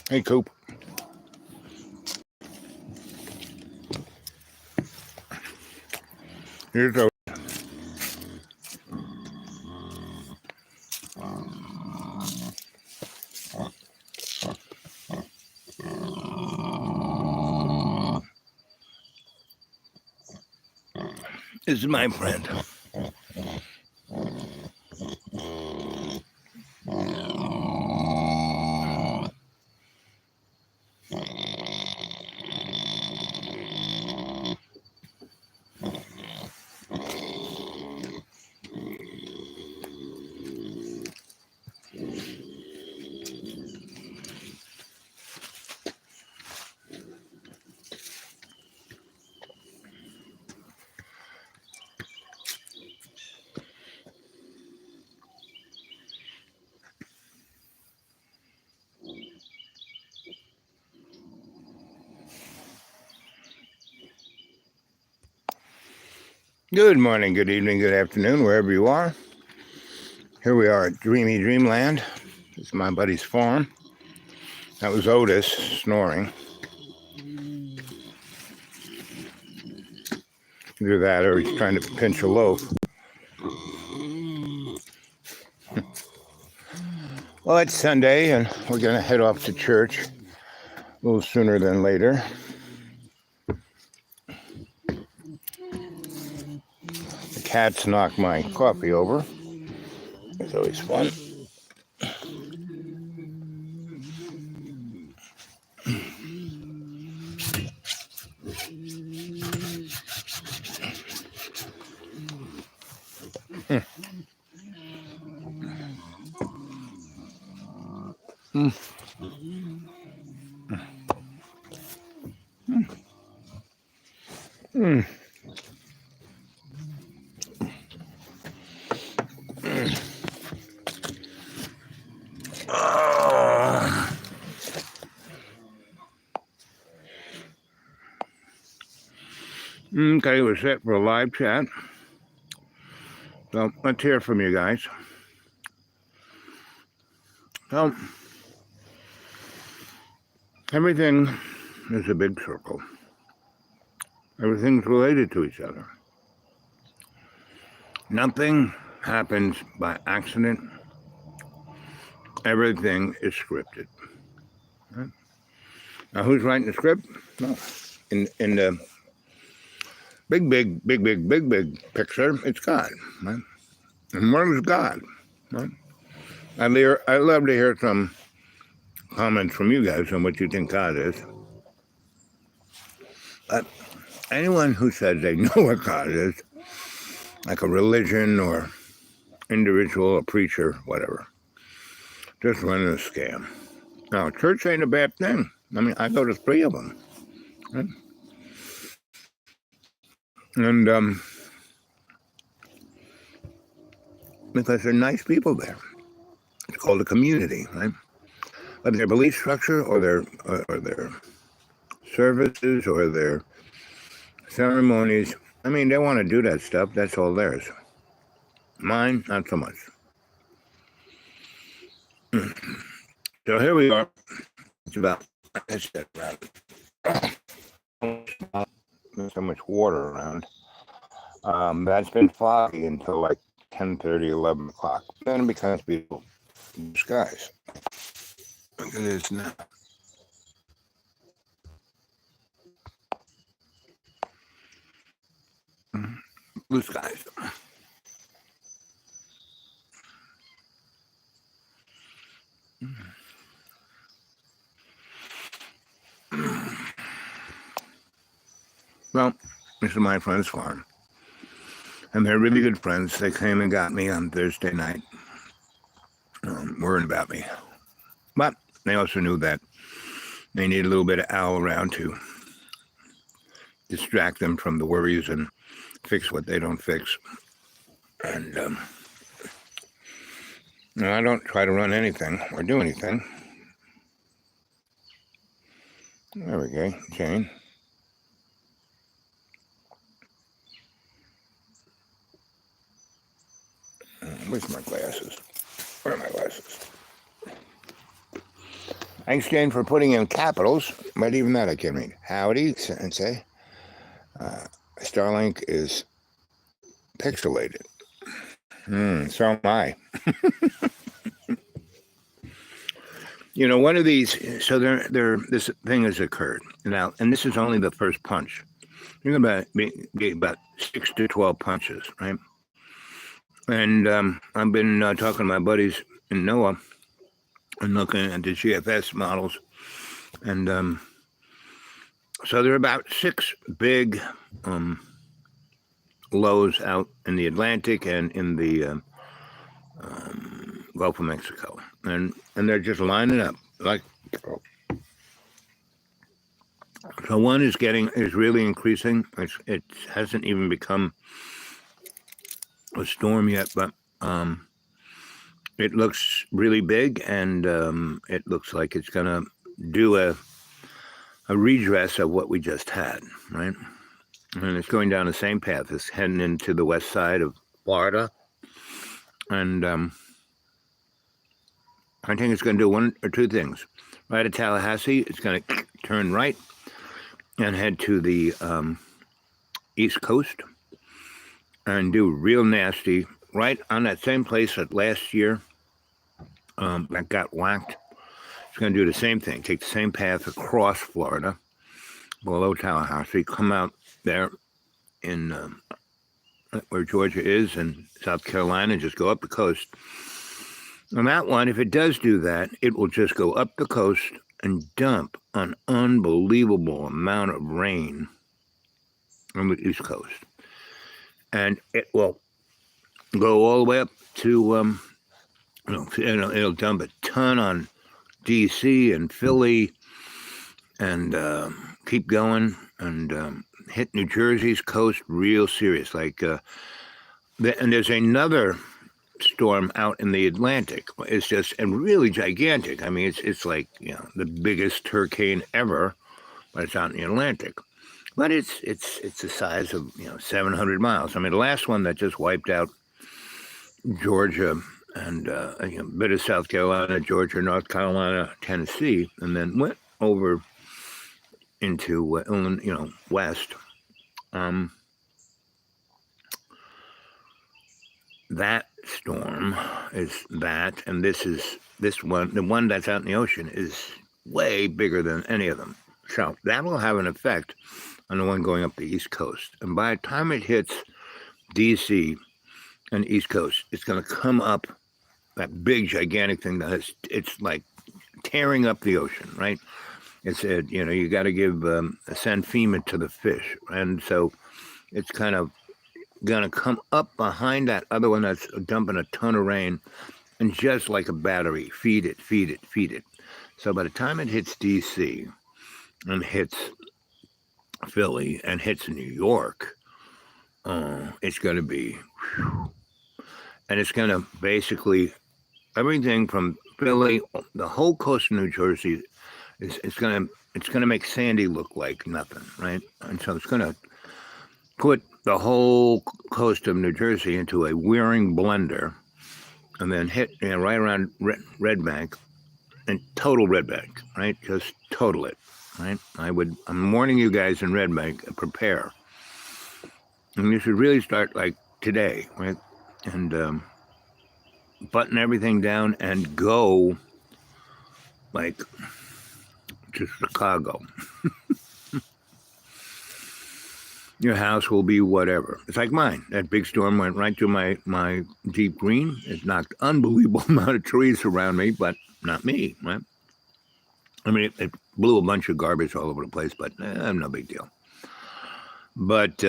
Hey, Coop. Here's a This is my friend. Good morning, good evening, good afternoon, wherever you are. Here we are at Dreamy Dreamland. It's my buddy's farm. That was Otis snoring. Either that or he's trying to pinch a loaf. Well, it's Sunday, and we're going to head off to church a little sooner than later. The cats knocked my coffee over. It's always fun. Okay, we're set for a live chat. So let's hear from you guys. So, everything is a big circle. Everything's related to each other. Nothing happens by accident. Everything is scripted. Right? Now, who's writing the script? No. In the big picture, it's God. Right? And what is God? Right? I'd love to hear some comments from you guys on what you think God is. But anyone who says they know what God is, like a religion or individual, a preacher, whatever, just running a scam. Now, church ain't a bad thing. I mean, I go to 3 of them. Right? And because they're nice people there. It's called a community, right? But their belief structure or their services or their ceremonies, I mean, they want to do that stuff. That's all theirs. Mine, not so much. So here we are. It's about, there's so much water around. That's been foggy until like 10:30, 11 o'clock. Then it becomes beautiful skies. Look at this now. Blue skies. Well, this is my friend's farm. And they're really good friends. They came and got me on Thursday night, worrying about me. But they also knew that they need a little bit of owl around to distract them from the worries and fix what they don't fix. And I don't try to run anything or do anything. There we go, Jane. Where's my glasses? Where are my glasses? Thanks, Jane, for putting in capitals, but even that I can't read. Howdy, Sensei. Starlink is pixelated. So am I. One of these. So this thing has occurred now, and this is only the first punch. You're about 6 to 12 punches, right? And I've been talking to my buddies in NOAA and looking at the GFS models, and so there are about 6 big lows out in the Atlantic and in the Gulf of Mexico, and they're just lining up like. So one is really increasing. It hasn't even become a storm yet, but it looks really big, and it looks like it's going to do a redress of what we just had, right? And it's going down the same path. It's heading into the west side of Florida, and I think it's going to do one or two things. Right at Tallahassee, it's going to turn right and head to the East Coast and do real nasty right on that same place that last year that got whacked. It's going to do the same thing, take the same path across Florida, below Tallahassee, come out there in where Georgia is and South Carolina, just go up the coast. And that one, if it does do that, it will just go up the coast and dump an unbelievable amount of rain on the East Coast. And it will go all the way up to, it'll dump a ton on D.C. and Philly and keep going and hit New Jersey's coast real serious. And there's another storm out in the Atlantic. It's just, and really gigantic. I mean, it's like, the biggest hurricane ever, but it's out in the Atlantic. But it's the size of 700 miles. I mean, the last one that just wiped out Georgia and a bit of South Carolina, Georgia, North Carolina, Tennessee, and then went over into west. That storm is that, and this one, the one that's out in the ocean, is way bigger than any of them. So that will have an effect on the one going up the East Coast. And by the time it hits D.C. and East Coast, it's going to come up, that big, gigantic thing it's like tearing up the ocean, right? It said, you got to send FEMA to the fish. And so it's kind of going to come up behind that other one that's dumping a ton of rain and just like a battery, feed it. So by the time it hits D.C. and hits Philly and hits New York, it's going to be, and it's going to basically, everything from Philly, the whole coast of New Jersey, it's going to make Sandy look like nothing, right? And so it's going to put the whole coast of New Jersey into a whirring blender, and then hit right around Red Bank, and total Red Bank, right? Just total it, right? I'm warning you guys in Red Bank, prepare. And you should really start like today, right? And button everything down and go like to Chicago. Your house will be whatever. It's like mine. That big storm went right through my deep green. It knocked unbelievable amount of trees around me, but not me, right? I mean, it blew a bunch of garbage all over the place, but no big deal. But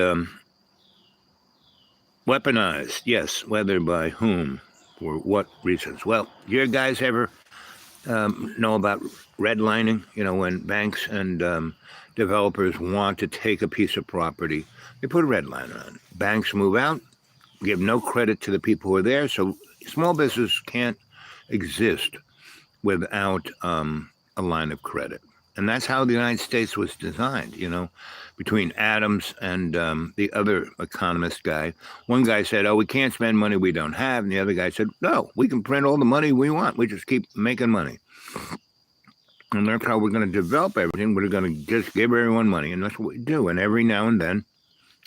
weaponized, yes. Whether by whom, for what reasons? Well, do you guys ever know about redlining? When banks and developers want to take a piece of property, they put a red line on it. Banks move out, give no credit to the people who are there, so small business can't exist without a line of credit. And that's how the United States was designed, between Adams and the other economist guy. One guy said, we can't spend money we don't have. And the other guy said, no, we can print all the money we want. We just keep making money. And that's how we're going to develop everything. We're going to just give everyone money, and that's what we do. And every now and then,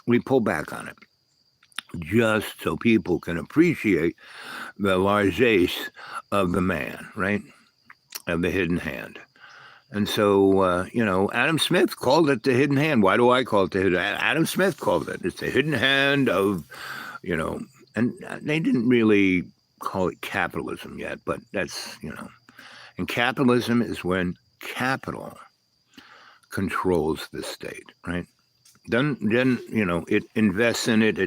we pull back on it, just so people can appreciate the largesse of the man, right? Of the hidden hand. And so, Adam Smith called it the hidden hand. Why do I call it the hidden hand? Adam Smith called it. It's the hidden hand of, and they didn't really call it capitalism yet, but that's, and capitalism is when capital controls the state, right? Then it invests in it.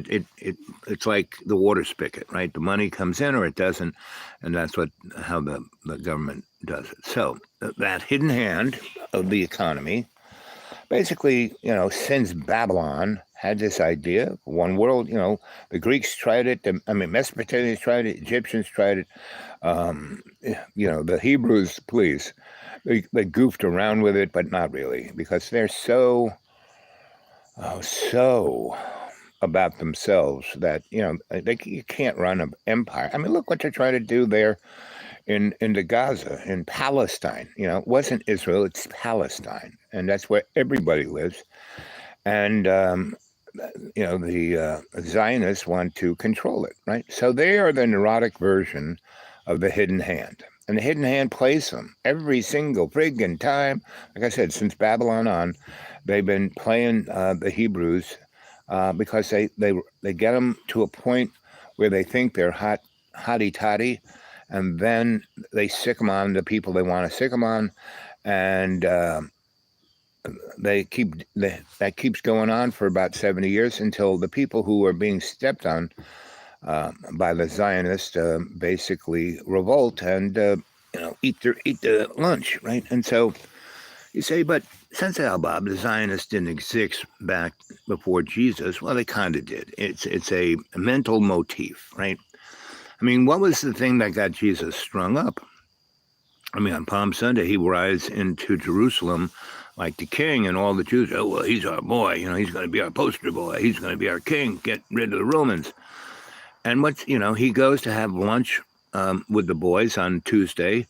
It's like the water spigot, right? The money comes in or it doesn't, and that's how the government does it. So that hidden hand of the economy, basically, since Babylon had this idea, one world. The Greeks tried it. Mesopotamians tried it. Egyptians tried it. The Hebrews, please, they goofed around with it, but not really, because they're so about themselves that you can't run an empire. I mean, look what they're trying to do there into Gaza, in Palestine. It wasn't Israel, it's Palestine, and that's where everybody lives. And the Zionists want to control it, right? So they are the neurotic version of the hidden hand. And the hidden hand plays them every single friggin' time. Like I said, since Babylon on, they've been playing the Hebrews because they get them to a point where they think they're hotty-toddy, and then they sick them on the people they want to sick them on, and that keeps going on for about 70 years until the people who are being stepped on by the Zionists basically revolt and eat the lunch, right? And so you say, but Sensie Owl Bob, the Zionists didn't exist back before Jesus. Well, they kind of did. It's a mental motif, right? I mean, what was the thing that got Jesus strung up? I mean, on Palm Sunday, he rides into Jerusalem like the king, and all the Jews, oh, well, he's our boy. He's going to be our poster boy. He's going to be our king. Get rid of the Romans. And he goes to have lunch with the boys on Tuesday,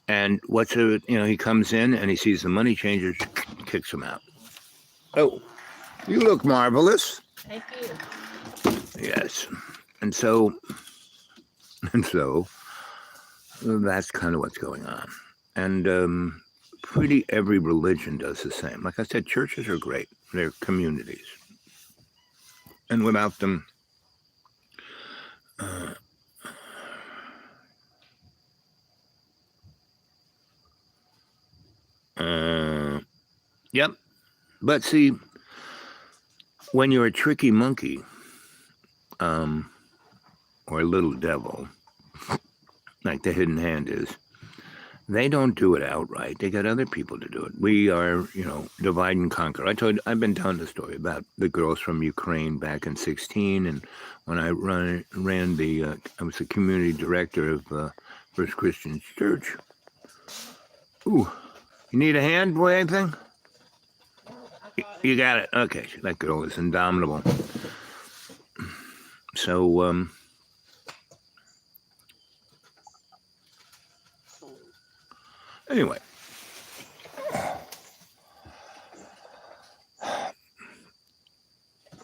and he comes in and he sees the money changers, kicks them out. Oh, you look marvelous. Thank you. Yes. And so that's kind of what's going on. And pretty every religion does the same. Like I said, churches are great. They're communities. And without them, yep. But see, when you're a tricky monkey, or a little devil, like the hidden hand is, they don't do it outright. They get other people to do it. We are, divide and conquer. I've been telling the story about the girls from Ukraine back in 2016, and when I ran I was the community director of First Christian Church. Ooh, you need a hand, boy, anything? You got it. Okay, that girl is indomitable. So, anyway.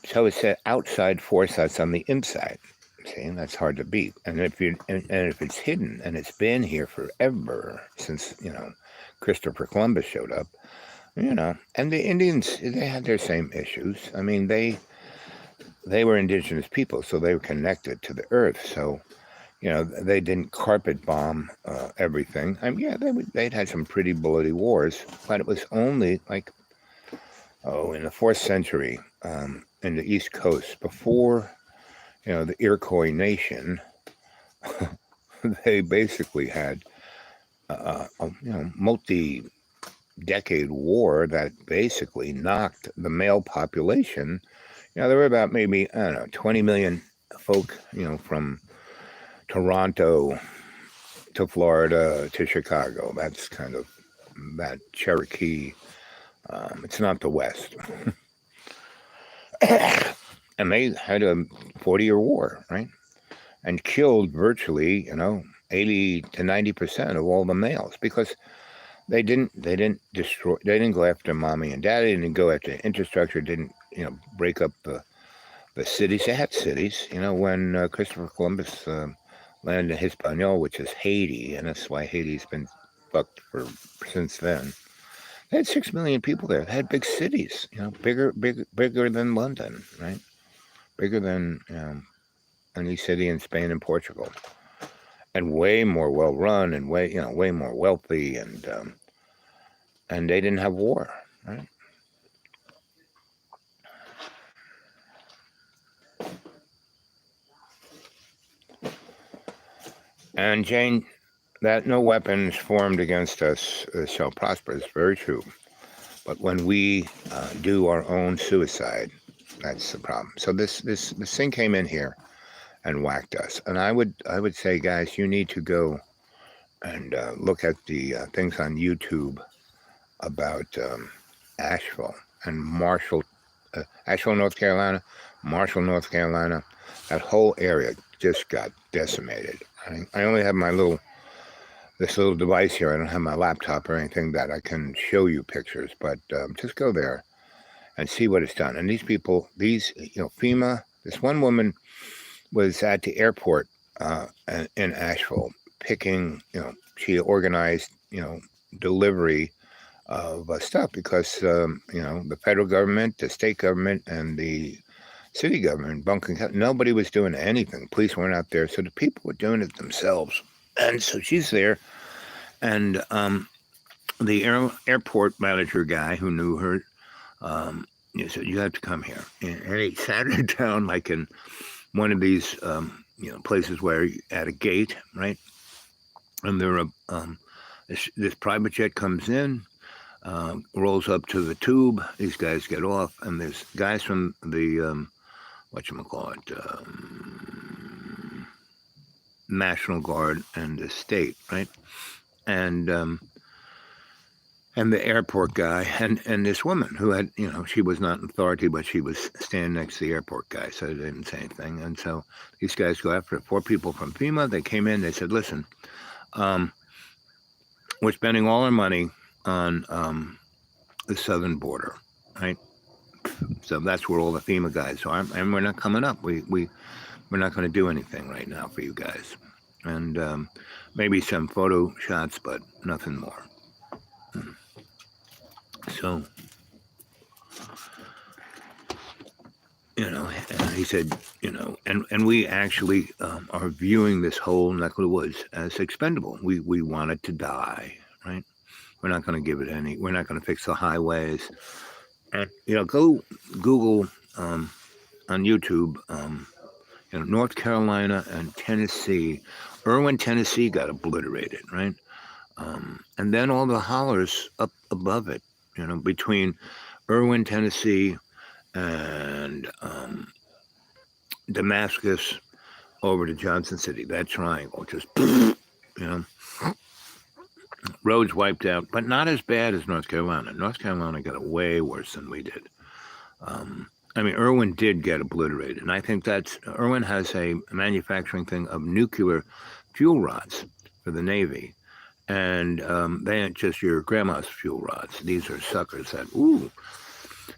So it's an outside force that's on the inside. See, and that's hard to beat. And if it's hidden, and it's been here forever since Christopher Columbus showed up, and the Indians, they had their same issues. I mean, they were indigenous people, so they were connected to the earth. So they didn't carpet bomb everything. I mean, yeah, they'd had some pretty bloody wars, but it was only like in the 4th century. In the East Coast, before the Iroquois nation, they basically had a multi-decade war that basically knocked the male population. There were about maybe 20 million folk, from Toronto to Florida to Chicago. That's kind of that Cherokee. It's not the West. And they had a 40-year war, right? And killed virtually, 80 to 90% of all the males, because They didn't destroy. They didn't go after mommy and daddy. They didn't go after infrastructure. Didn't break up the cities. They had cities. When Christopher Columbus landed in Hispaniola, which is Haiti, and that's why Haiti's been fucked for since then. They had 6 million people there. They had big cities. Bigger than London, right? Bigger than any city in Spain and Portugal, and way more well run, and way more wealthy, and they didn't have war, right? And Jane, that no weapons formed against us shall prosper is very true. But when we do our own suicide, that's the problem. So this thing came in here and whacked us. And I would say, guys, you need to go and look at the things on YouTube about Asheville and Asheville, North Carolina, Marshall, North Carolina. That whole area just got decimated. I only have this little device here. I don't have my laptop or anything that I can show you pictures, but just go there and see what it's done. And these people, FEMA, this one woman was at the airport in Asheville picking, she organized, delivery of stuff because, the federal government, the state government, and the city government, nobody was doing anything. Police weren't out there, so the people were doing it themselves. And so she's there, and the airport manager guy who knew her, he said, "You have to come here." And he sat her down like in one of these, places where at a gate, right? And there are this private jet comes in, rolls up to the tube. These guys get off, and there's guys from the National Guard and the state, right? And the airport guy and this woman who had, she was not in authority, but she was standing next to the airport guy, so they didn't say anything. And so these guys go after it. 4 people from FEMA. They came in. They said, "Listen, we're spending all our money on the southern border, right? So that's where all the FEMA guys are, and we're not coming up. We're not going to do anything right now for you guys, and maybe some photo shots, but nothing more." So, he said, and we actually are viewing this whole neck of the woods as expendable. We want it to die, right? We're not going to give it any. We're not going to fix the highways. And go Google on YouTube. North Carolina and Tennessee. Irwin, Tennessee got obliterated, right? And then all the hollers up above it, between Irwin, Tennessee, and Damascus over to Johnson City, that triangle, just, roads wiped out, but not as bad as North Carolina. North Carolina got it way worse than we did. Irwin did get obliterated, and I think Irwin has a manufacturing thing of nuclear fuel rods for the Navy, and they aren't just your grandma's fuel rods. These are suckers that, ooh.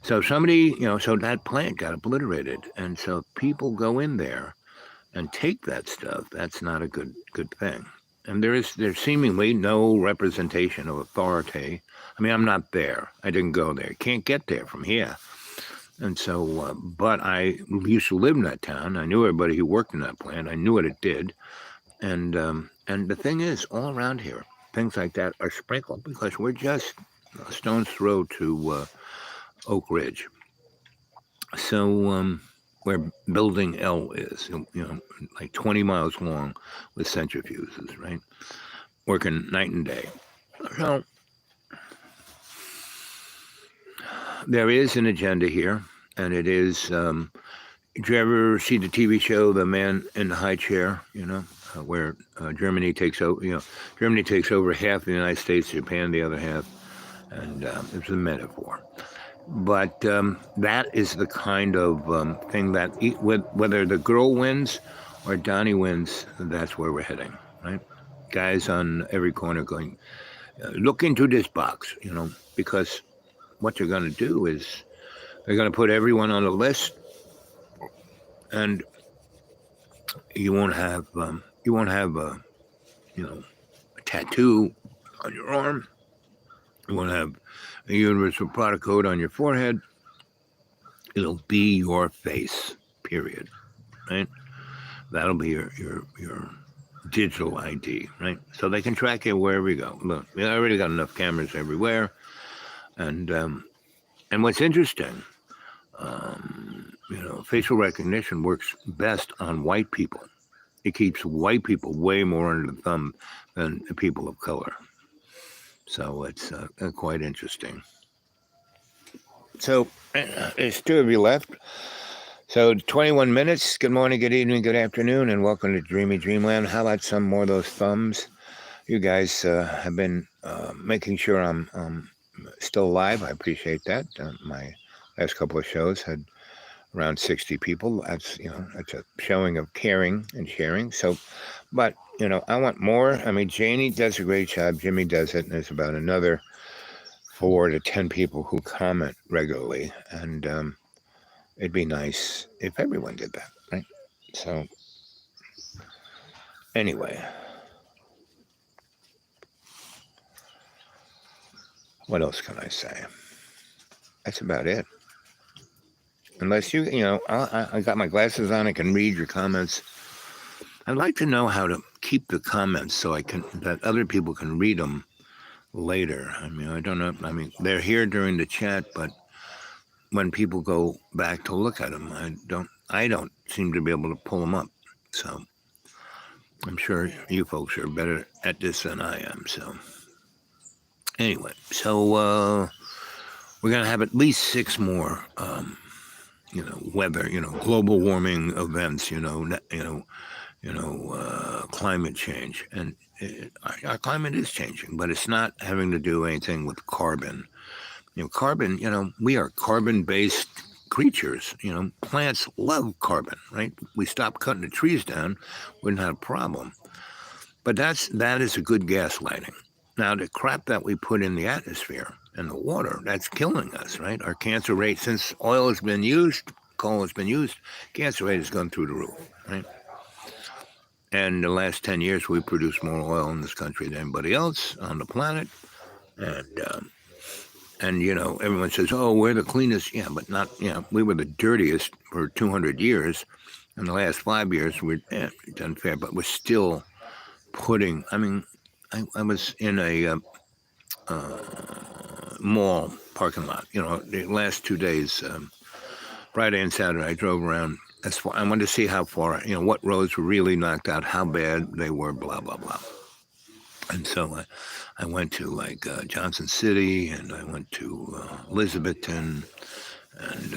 So somebody, so that plant got obliterated, and so people go in there and take that stuff. That's not a good thing. And there's seemingly no representation of authority. I'm not there. I didn't go there. Can't get there from here. And so, but I used to live in that town. I knew everybody who worked in that plant. I knew what it did. And the thing is, all around here, things like that are sprinkled because we're just a stone's throw to Oak Ridge. So where Building L is, like 20 miles long with centrifuges, right? Working night and day. So there is an agenda here, and it is, did you ever see the TV show, The Man in the High Chair, where Germany takes over, Germany takes over half the United States, Japan the other half, and it's a metaphor. But that is the kind of thing that, whether the girl wins or Donnie wins, that's where we're heading, right? Guys on every corner going, look into this box, because what they're going to do is they're going to put everyone on a list, and you won't have a tattoo on your arm. You won't have a universal product code on your forehead. It'll be your face, period. Right? That'll be your digital ID, right? So they can track you wherever you go. Look, we already got enough cameras everywhere, and what's interesting, facial recognition works best on white people. It keeps white people way more under the thumb than people of color. So it's quite interesting. So there's two of you left. So 21 minutes. Good morning, good evening, good afternoon, and welcome to Dreamy Dreamland. How about some more of those thumbs? You guys have been making sure I'm still alive. I appreciate that. My last couple of shows had around 60 people. That's a showing of caring and sharing. So, but I want more. I mean, Janie does a great job. Jimmy does it, and there's about another 4 to 10 people who comment regularly, and it'd be nice if everyone did that, right? So, anyway, what else can I say? That's about it. Unless I got my glasses on, I can read your comments. I'd like to know how to keep the comments so that other people can read them later. I mean, I don't know. I mean, they're here during the chat, but when people go back to look at them, I don't seem to be able to pull them up. So I'm sure you folks are better at this than I am. So anyway, so we're gonna have at least 6 more, weather, global warming events, climate change, and our climate is changing, but it's not having to do anything with carbon. Carbon, we are carbon-based creatures. Plants love carbon, right? We stop cutting the trees down, wouldn't have a problem. But that is a good gaslighting. Now, the crap that we put in the atmosphere and the water, that's killing us, right? Our cancer rate, since oil has been used, coal has been used, cancer rate has gone through the roof, right? And the last 10 years, we produced more oil in this country than anybody else on the planet. And everyone says, oh, we're the cleanest. Yeah, but not, we were the dirtiest for 200 years. In the last 5 years, it's unfair, but we're still putting, I was in a mall parking lot, the last 2 days, Friday and Saturday, I drove around. I wanted to see how far, what roads were really knocked out, how bad they were, blah, blah, blah. And so I went to Johnson City, and I went to Elizabethton, and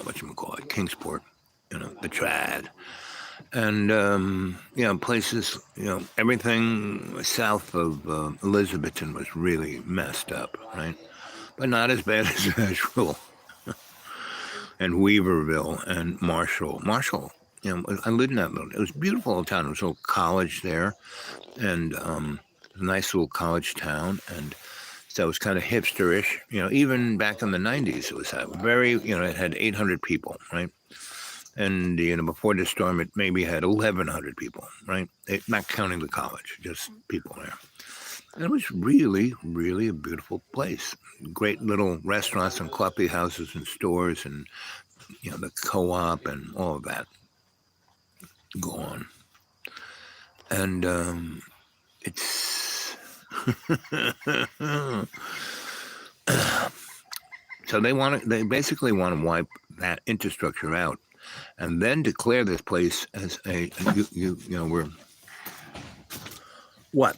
whatchamacallit, Kingsport, the Trad. And, places, everything south of Elizabethton was really messed up, right? But not as bad as Asheville and Weaverville and Marshall. I lived in that little, it was a beautiful little town. There was a little college there, and a nice little college town. And so it was kind of hipsterish, even back in the 90s, it was very, it had 800 people, right? And, before the storm, it maybe had 1,100 people, right? Not counting the college, just people there. And it was really, really a beautiful place. Great little restaurants and coffee houses and stores and, the co-op and all of that gone. And it's... So they basically want to wipe that infrastructure out and then declare this place as we're... What?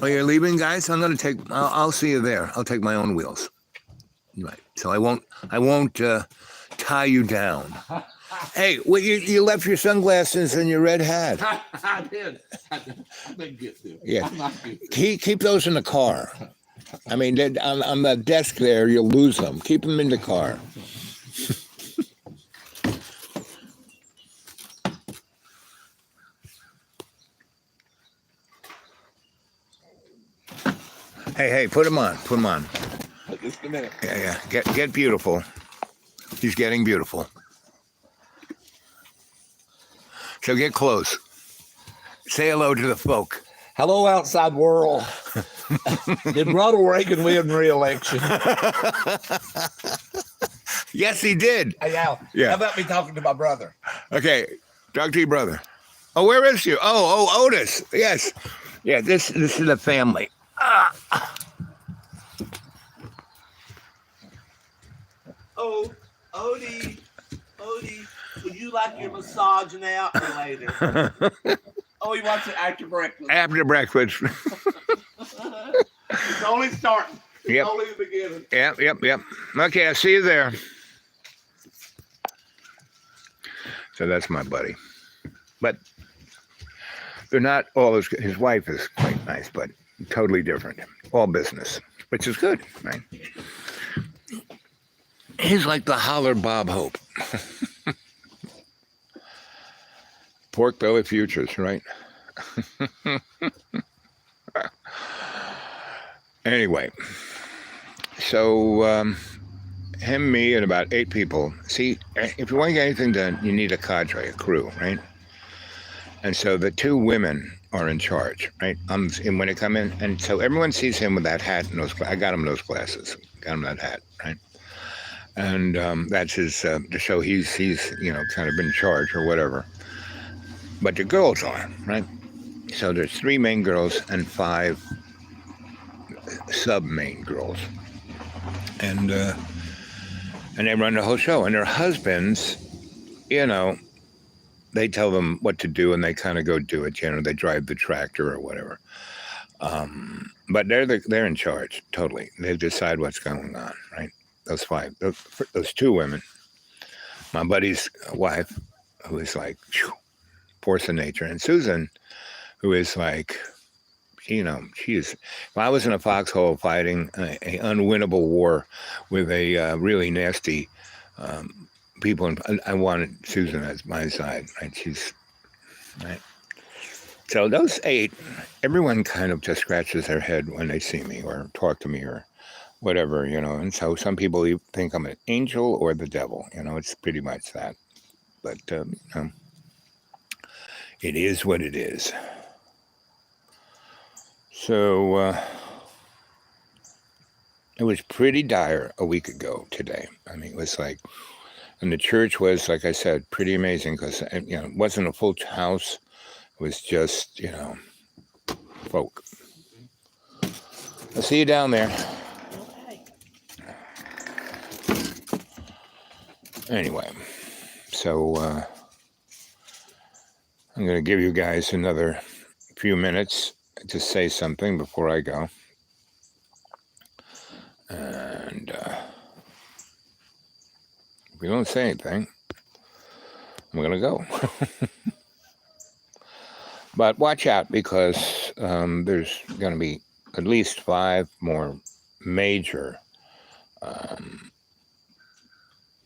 Oh, you're leaving, guys? I'll see you there. I'll take my own wheels. Right. So I won't tie you down. Hey, well, you left your sunglasses and your red hat. I did. I didn't get to. Yeah. Keep those in the car. I mean, on the desk there, you'll lose them. Keep them in the car. Hey, put him on. Put him on. Just a minute. Yeah. Get beautiful. He's getting beautiful. So get close. Say hello to the folk. Hello, outside world. Did Ronald Reagan win re-election? Yes, he did. Hey, Al. Yeah. How about me talking to my brother? Okay, talk to your brother. Oh, where is you? Oh, Otis. Yes. Yeah, this is the family. Oh, Odie, would you like your massage now or later? Oh, he wants it after breakfast. After breakfast. It's only starting. It's Yep. only the beginning. Yep. Okay, I'll see you there. So that's my buddy. But they're not all his wife is quite nice, but totally different. All business, which is good, right? He's like the holler Bob Hope. Pork belly futures, right? Anyway, so him, me, and about 8 people. See, if you want to get anything done, you need a cadre, a crew, right? And so the 2 women are in charge, right? And when they come in, and so everyone sees him with that hat and those. I got him those glasses, got him that hat, right? And that's his to show he's kind of in charge or whatever. But the girls are, right? So there's 3 main girls and 5 sub-main girls, and they run the whole show. And their husbands, they tell them what to do, and they kind of go do it. They drive the tractor or whatever. But they're in charge totally. They decide what's going on, right? Those 5, those 2 women. My buddy's wife, who is like force of nature, and Susan, who is like, she is. If I was in a foxhole fighting a unwinnable war with a really nasty people, and I wanted Susan at my side, right? She's right. So those 8, everyone kind of just scratches their head when they see me or talk to me or whatever, And so some people think I'm an angel or the devil. It's pretty much that. But it is what it is. So it was pretty dire a week ago today. I mean, it was like, and the church was, like I said, pretty amazing because, it wasn't a full house. It was just, folk. I'll see you down there. Anyway, so I'm going to give you guys another few minutes to say something before I go. And if we don't say anything, I'm going to go. But watch out because there's going to be at least 5 more major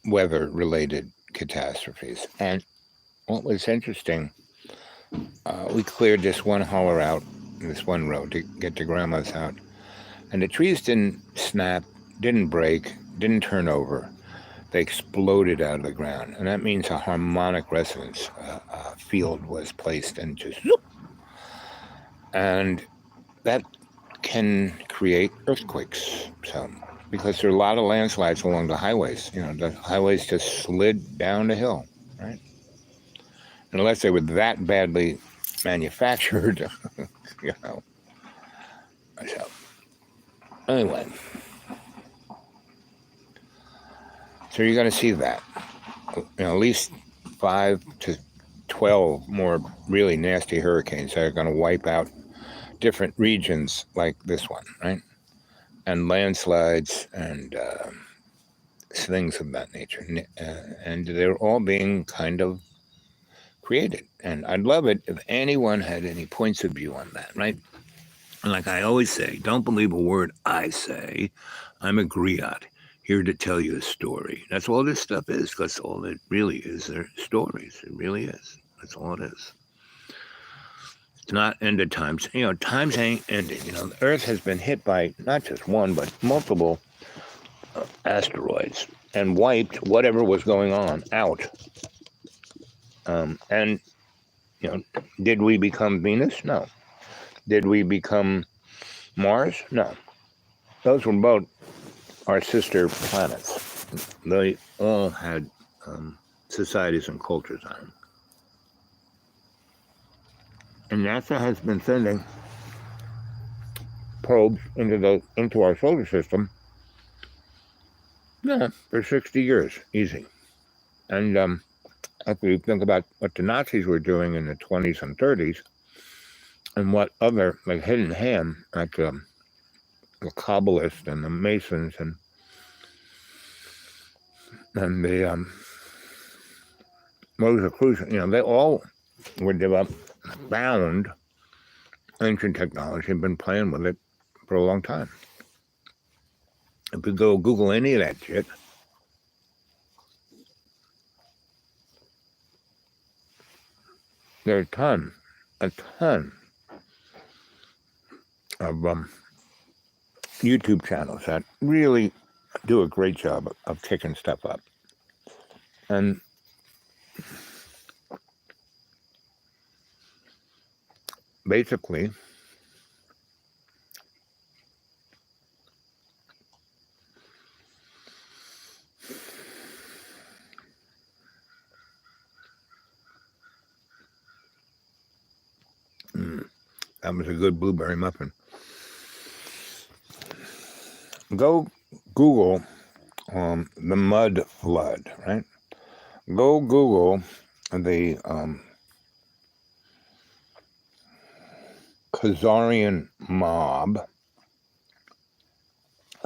weather-related catastrophes. And what was interesting, we cleared this one holler out, this one road to get to Grandma's out. And the trees didn't snap, didn't break, didn't turn over. They exploded out of the ground. And that means a harmonic resonance field was placed and just zoop. And that can create earthquakes. So, because there are a lot of landslides along the highways. The highways just slid down the hill, right? Unless they were that badly manufactured, So, anyway. So you're going to see that. At least 5 to 12 more really nasty hurricanes that are going to wipe out different regions like this one, right? And landslides and things of that nature. And they're all being kind of created. And I'd love it if anyone had any points of view on that, right? And like I always say, don't believe a word I say. I'm a griot, here to tell you a story. That's all this stuff is, because all it really is are stories. It really is. That's all it is. not end of times. Times ain't ending. The Earth has been hit by not just one, but multiple asteroids and wiped whatever was going on out. And did we become Venus? No. Did we become Mars? No. Those were both our sister planets. They all had societies and cultures on them. And NASA has been sending probes into our solar system for 60 years, easy. And if you think about what the Nazis were doing in the 20s and 30s, and what other, like Hidden Hand, like the Kabbalists and the Masons and the Rosicrucians, they all were developed, found ancient technology and been playing with it for a long time. If you go Google any of that shit, there's a ton of YouTube channels that really do a great job of kicking stuff up. And basically, that was a good blueberry muffin. Go Google the mud flood, right? Go Google the Khazarian mob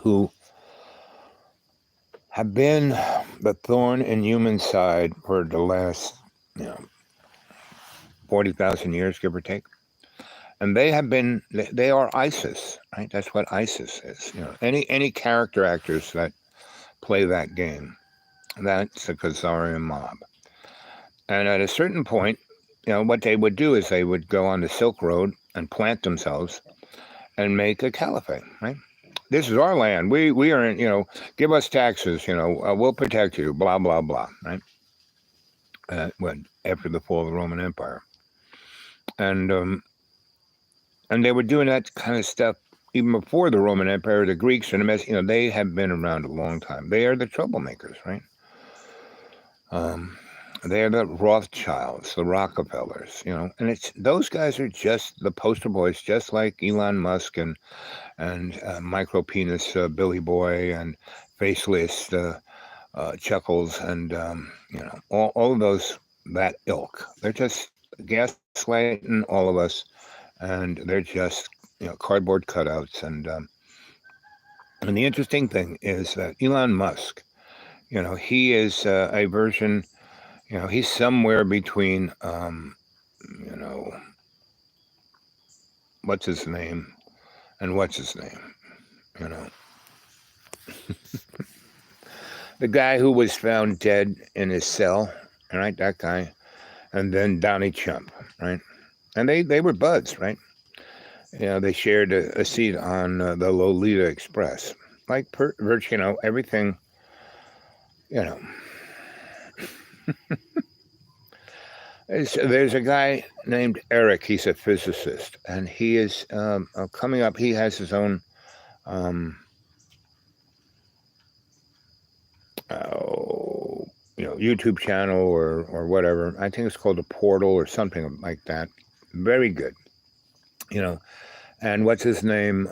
who have been the thorn in human side for the last 40,000 years, give or take. And they are ISIS, right? That's what ISIS is. Any character actors that play that game, that's the Khazarian mob. And at a certain point, what they would do is they would go on the Silk Road and plant themselves and make a caliphate, right? This is our land. We are in, give us taxes, we'll protect you, blah, blah, blah, right? After the fall of the Roman Empire. And they were doing that kind of stuff even before the Roman Empire. The Greeks and the they have been around a long time. They are the troublemakers, right? They are the Rothschilds, the Rockefellers, and those guys are just the poster boys, just like Elon Musk and micro penis Billy Boy and faceless Chuckles and all of those, that ilk. They're just gaslighting all of us. And they're just, cardboard cutouts. And the interesting thing is that Elon Musk, he is a version, he's somewhere between, what's his name and what's his name, the guy who was found dead in his cell, right? That guy. And then Donnie Trump, right? And they were buds, right? They shared a seat on the Lolita Express. Like, everything, There's a guy named Eric. He's a physicist. And he is coming up. He has his own YouTube channel or whatever. I think it's called The Portal or something like that. Very good. And what's his name?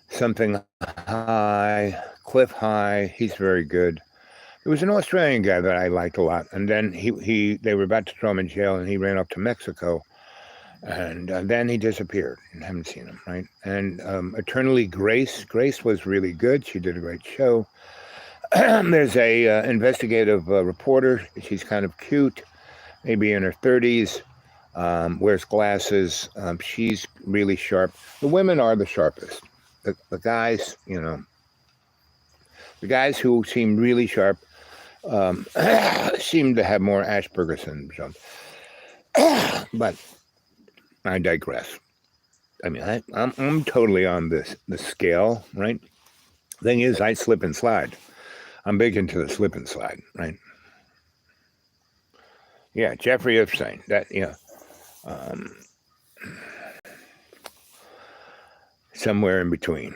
Something High, Cliff High. He's very good. There was an Australian guy that I liked a lot. And then they were about to throw him in jail and he ran up to Mexico. And then he disappeared. I haven't seen him, right? And Eternally Grace. Grace was really good. She did a great show. There's a investigative reporter. She's kind of cute, maybe in her 30s. Wears glasses. She's really sharp. The women are the sharpest. The guys, the guys who seem really sharp seem to have more Asperger's syndrome. But I digress. I mean, I'm totally on the scale, right? Thing is, I slip and slide. I'm big into the slip and slide, right? Yeah, Jeffrey Epstein. That somewhere in between,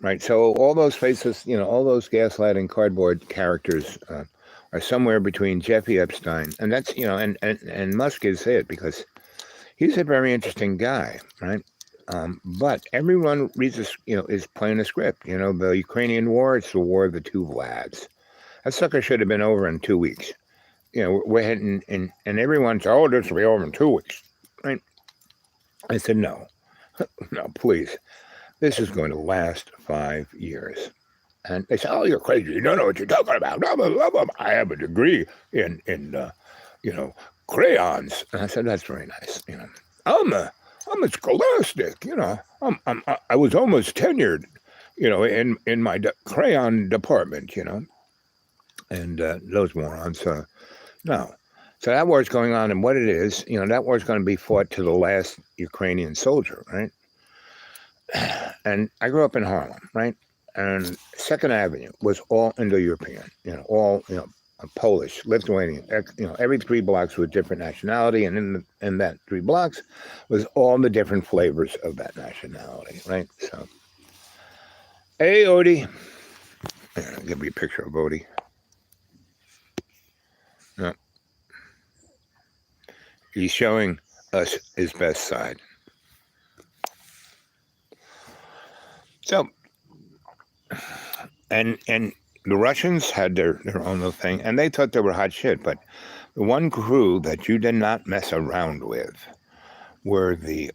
right? So all those faces, all those gaslighting cardboard characters are somewhere between Jeffrey Epstein, and that's and Musk is it because he's a very interesting guy, right? But everyone reads this, is playing a script. The Ukrainian war, it's the war of the two Vlads. That sucker should have been over in 2 weeks. We're heading in, and everyone's, this will be over in 2 weeks, right? I said, no, please. This is going to last 5 years. And they say, you're crazy. You don't know what you're talking about. Blah, blah, blah, blah. I have a degree in crayons. And I said, that's very nice. I'm a scholastic. I was almost tenured, in my crayon department. And those morons. No. So that war is going on, and what it is, that war is going to be fought to the last Ukrainian soldier, right? And I grew up in Harlem, right? And 2nd Avenue was all Indo-European, all, Polish, Lithuanian, every 3 blocks with different nationality, and in that 3 blocks was all the different flavors of that nationality, right? So, hey, Odie. I'll give you a picture of Odie. No. He's showing us his best side. So, and the Russians had their own little thing, and they thought they were hot shit, but the one crew that you did not mess around with were the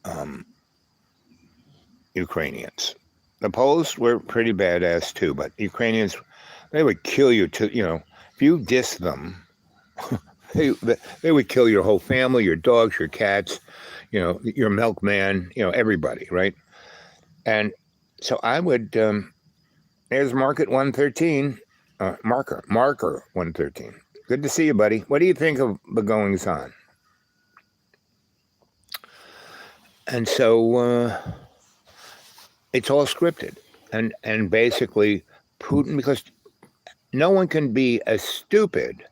Ukrainians. The Poles were pretty badass too, but Ukrainians, they would kill you if you diss them, they would kill your whole family, your dogs, your cats, your milkman, everybody, right? And so I would, there's Market 113, Marker 113. Good to see you, buddy. What do you think of the goings on? And so it's all scripted. And basically Putin, because no one can be as stupid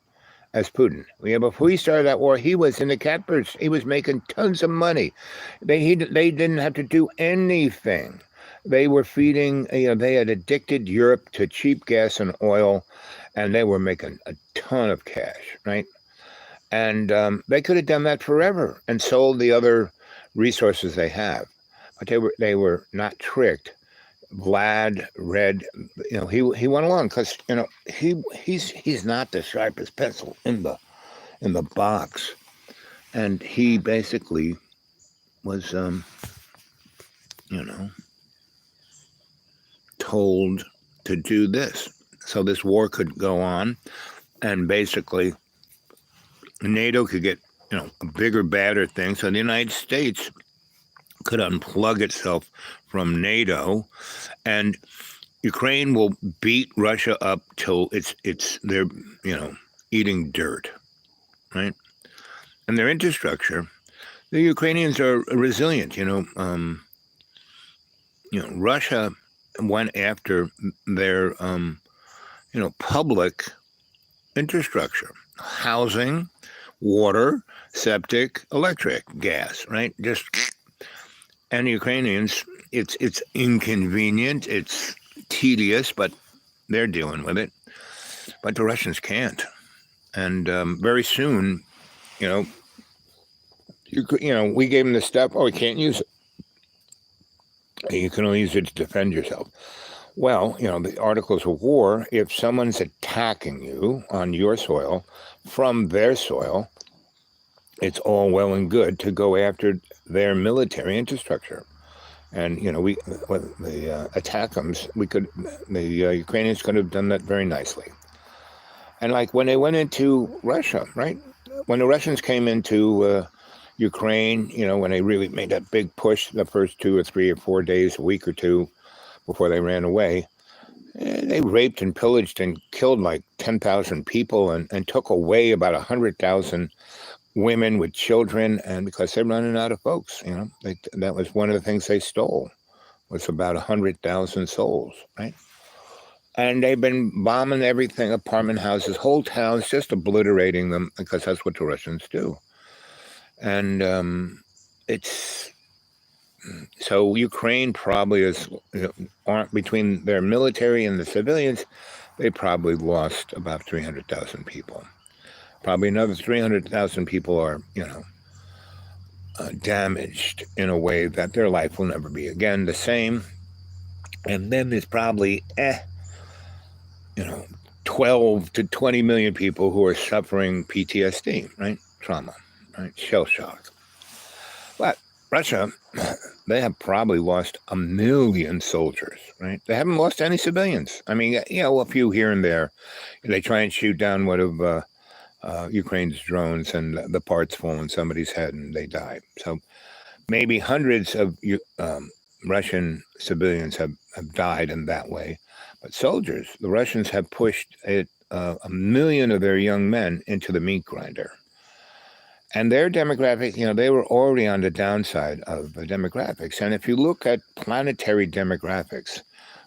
as Putin. Before he started that war, he was in the catbirds. He was making tons of money. They didn't have to do anything. They were feeding, they had addicted Europe to cheap gas and oil, and they were making a ton of cash, right? And they could have done that forever and sold the other resources they have. But they were not tricked. Vlad read, he went along because, he's not the sharpest pencil in the box. And he basically was, told to do this. So this war could go on, and basically NATO could get, a bigger, badder thing. So the United States could unplug itself from NATO, and Ukraine will beat Russia up till they're, eating dirt, right? And their infrastructure, the Ukrainians are resilient, Russia went after their, public infrastructure, housing, water, septic, electric, gas, right? And the Ukrainians, it's inconvenient, it's tedious, but they're dealing with it. But the Russians can't. And very soon, we gave them the stuff, we can't use it. You can only use it to defend yourself. Well, the Articles of War, if someone's attacking you on your soil from their soil, it's all well and good to go after their military infrastructure. And, the attackums, the Ukrainians could have done that very nicely. And like when they went into Russia, right? When the Russians came into Ukraine, when they really made that big push the first 2 or 3 or 4 days, a week or two before they ran away, they raped and pillaged and killed like 10,000 people and took away about 100,000 women with children, and because they're running out of folks, that was one of the things they stole, was about 100,000 souls, right? And they've been bombing everything, apartment houses, whole towns, just obliterating them, because that's what the Russians do. And it's so Ukraine probably is, between their military and the civilians, they probably lost about 300,000 people. Probably another 300,000 people are, damaged in a way that their life will never be again the same. And then there's probably, 12 to 20 million people who are suffering PTSD, right? Trauma, right? Shell shock. But Russia, they have probably lost 1 million soldiers, right? They haven't lost any civilians. I mean, a few here and there. They try and shoot down one of Ukraine's drones, and the parts fall on somebody's head and they die. So maybe hundreds of Russian civilians have died in that way. But soldiers, the Russians have pushed 1 million of their young men into the meat grinder. And their demographic, they were already on the downside of the demographics. And if you look at planetary demographics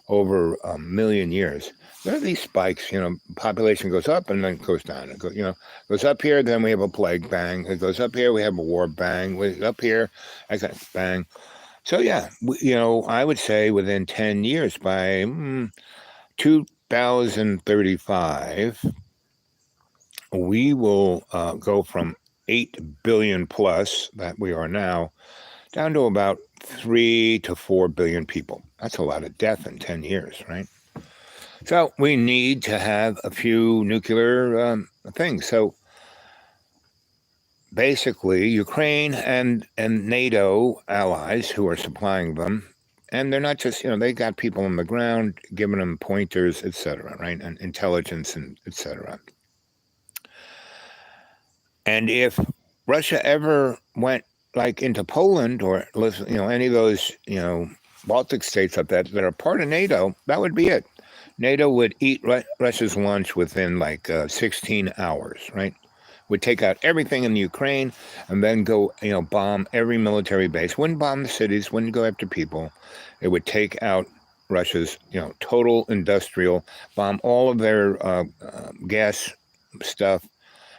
over 1 million years, there are these spikes. Population goes up and then goes down. It goes up here, then we have a plague, bang. It goes up here, we have a war, bang. Up here, bang. So yeah, I would say within 10 years, by 2035, we will go from 8 billion plus that we are now down to about 3 to 4 billion people. That's a lot of death in 10 years, right? So we need to have a few nuclear things. So basically, Ukraine and NATO allies who are supplying them, and they're not just, they got people on the ground giving them pointers, etc., right? And intelligence, and etc. And if Russia ever went like into Poland or any of those Baltic states up that are part of NATO, that would be it. NATO would eat Russia's lunch within 16 hours, right? Would take out everything in the Ukraine and then go bomb every military base. Wouldn't bomb the cities. Wouldn't go after people. It would take out Russia's total industrial, bomb all of their gas stuff.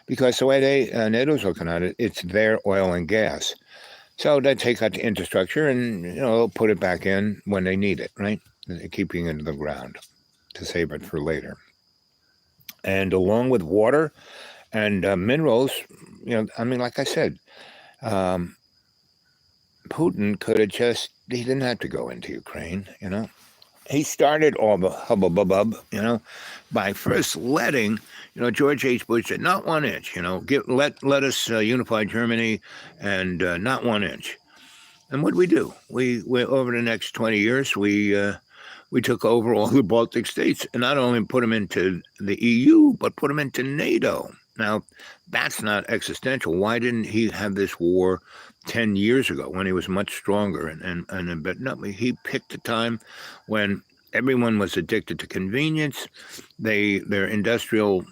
Because the way NATO's looking at it, it's their oil and gas. So they take out the infrastructure and, they'll put it back in when they need it, right? They're keeping it in the ground to save it for later. And along with water and minerals, like I said, Putin could have he didn't have to go into Ukraine, He started all the hubbub, by first letting, George H. Bush said, not 1 inch, let us unify Germany, and not 1 inch. And what did we do? We over the next 20 years, we took over all the Baltic states, and not only put them into the EU, but put them into NATO. Now, that's not existential. Why didn't he have this war 10 years ago when he was much stronger? But no, he picked a time when everyone was addicted to convenience. Their industrial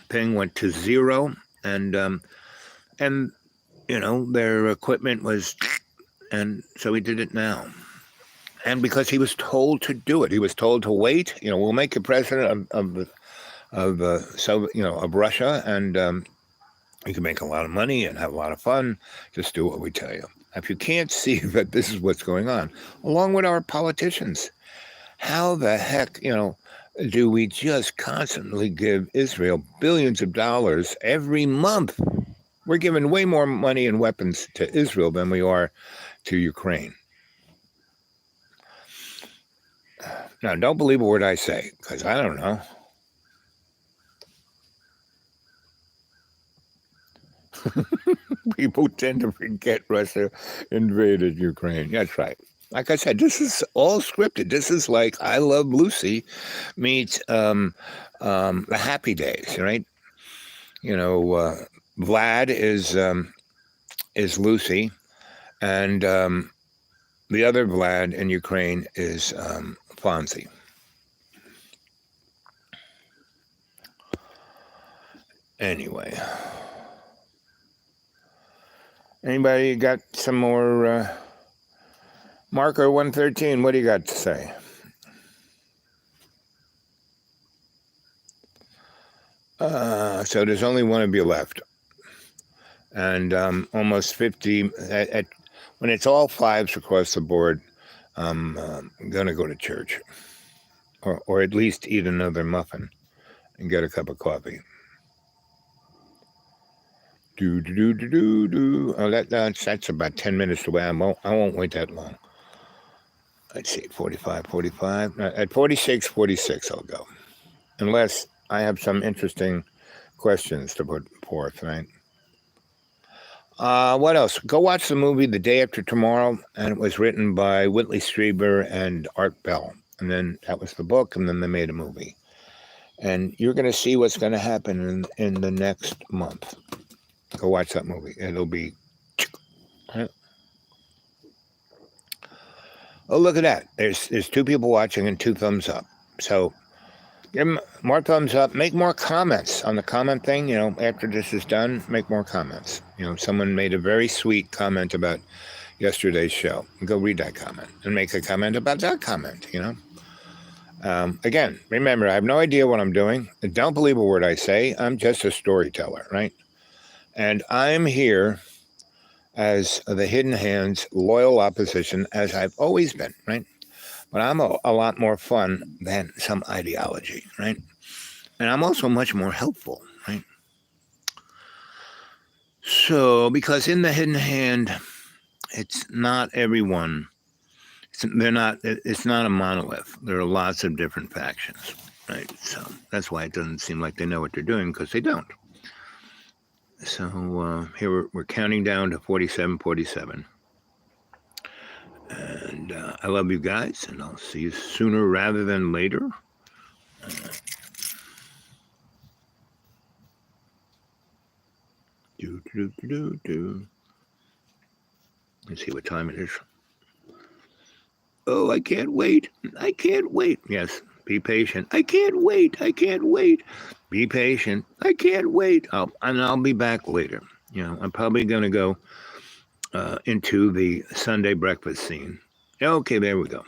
thing went to zero, and their equipment was, and so he did it now. And because he was told to do it, he was told to wait. We'll make you president of Russia, and you can make a lot of money and have a lot of fun. Just do what we tell you. If you can't see that this is what's going on, along with our politicians, how the heck, do we just constantly give Israel billions of dollars every month? We're giving way more money and weapons to Israel than we are to Ukraine. Now, don't believe a word I say, because I don't know. People tend to forget Russia invaded Ukraine. That's right. Like I said, this is all scripted. This is like I Love Lucy meets The Happy Days, right? Vlad is Lucy, and the other Vlad in Ukraine is Fonzie. Anyway. Anybody got some more? Marker 113, what do you got to say? So there's only one of you left. And almost 50, when it's all fives across the board, I'm going to go to church. Or at least eat another muffin and get a cup of coffee. Oh, that's about 10 minutes away. I won't wait that long. Let's see, 45. At 46, I'll go. Unless I have some interesting questions to put forth, right? What else? Go watch the movie The Day After Tomorrow, and it was written by Whitley Strieber and Art Bell. And then that was the book, and then they made a movie. And you're going to see what's going to happen in the next month. Go watch that movie. It'll be... Oh, look at that. There's 2 people watching and 2 thumbs up. So give them more thumbs up. Make more comments on the comment thing. After this is done, make more comments. Someone made a very sweet comment about yesterday's show. Go read that comment and make a comment about that comment, Again, remember, I have no idea what I'm doing. Don't believe a word I say. I'm just a storyteller, right? And I'm here as the Hidden Hand's loyal opposition, as I've always been, right? But I'm a lot more fun than some ideology, right? And I'm also much more helpful, right? So, because in the Hidden Hand, it's not everyone. It's not a monolith. There are lots of different factions, right? So that's why it doesn't seem like they know what they're doing, because they don't. So here we're counting down to 47. And I love you guys, and I'll see you sooner rather than later. Let's see what time it is. Oh, I can't wait. Yes, be patient. I can't wait. Be patient. I can't wait. I'll be back later. I'm probably going to go into the Sunday breakfast scene. Okay, there we go.